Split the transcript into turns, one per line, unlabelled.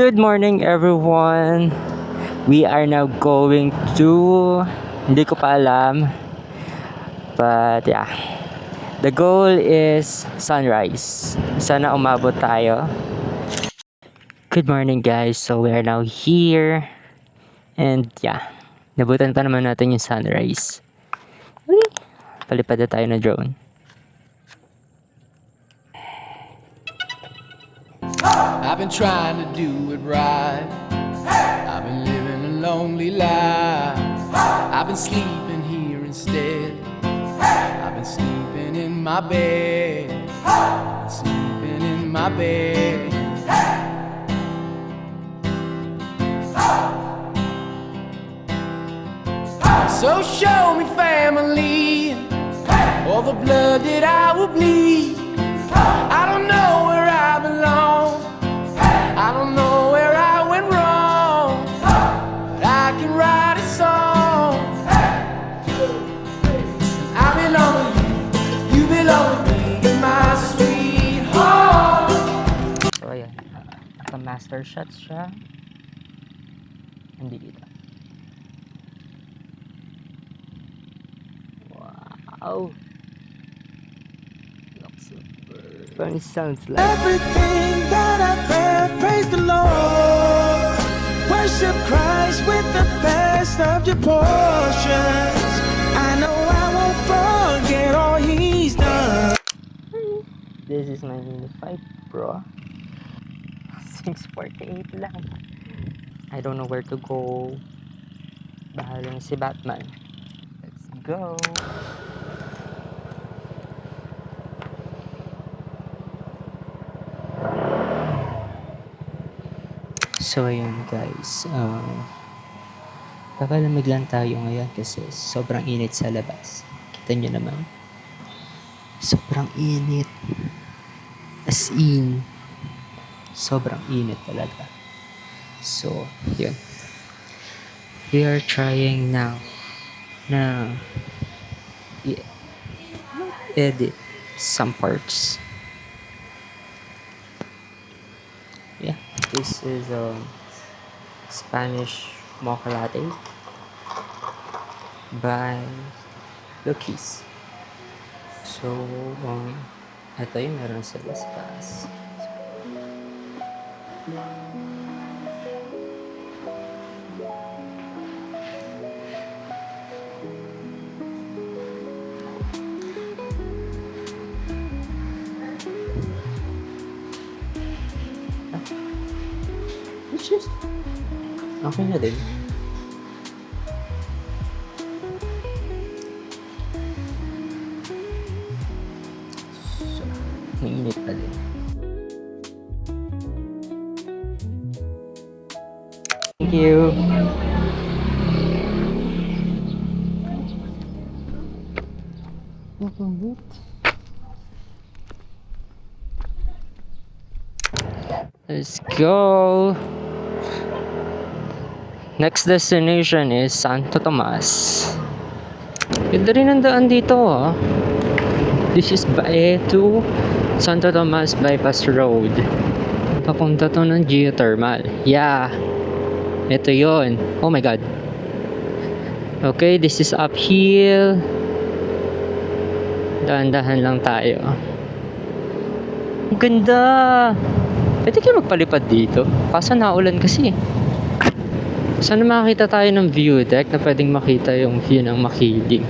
Good morning everyone. We are now going to, hindi ko pa alam, but yeah, the goal is sunrise. Sana umabot tayo. Good morning guys. So we are now here and yeah, nabutan pa naman natin yung sunrise. Okay. Palipad na tayo na drone.
I've been trying to do it right. I've been living a lonely life. I've been sleeping here instead. I've been sleeping in my bed. Sleeping in my bed. So show me family, all the blood that I will bleed. I don't know where I belong. I don't know where I went wrong. But I can write a song. I belong with you, you belong with me, my sweet home.
So ayan, master shots siya. Hindi dito. Wow. Fun sounds like
everything that I've read, praise the Lord. Worship Christ with the best of your portions. I know I won't forget all He's done.
this is my mini fight, bro. 6:48 lang. I don't know where to go. Bahala na si Batman. Let's go. So ayun guys, papalamig lang tayo ngayon kasi sobrang init sa labas. Kita nyo naman, sobrang init, as in sobrang init talaga. So yun, we are trying now na edit some parts. Yeah, this is Spanish mocha latte by Lucky's. So, ito yung meron sa taas. It's just okay na din. So, mainit pa din. Thank you. Let's go. Next destination is Santo Tomas. Ganda rin ang daan dito, ah. This is to Santo Tomas Bypass Road. Papunta to ng geothermal. Yeah. Ito yon. Oh my god. Okay, this is uphill. Dahan-dahan lang tayo. Ang ganda. Pwede kayo magpalipad dito. Kaso naulan kasi. Sana makakita tayo ng view deck na pwedeng makita yung view ng Makiling.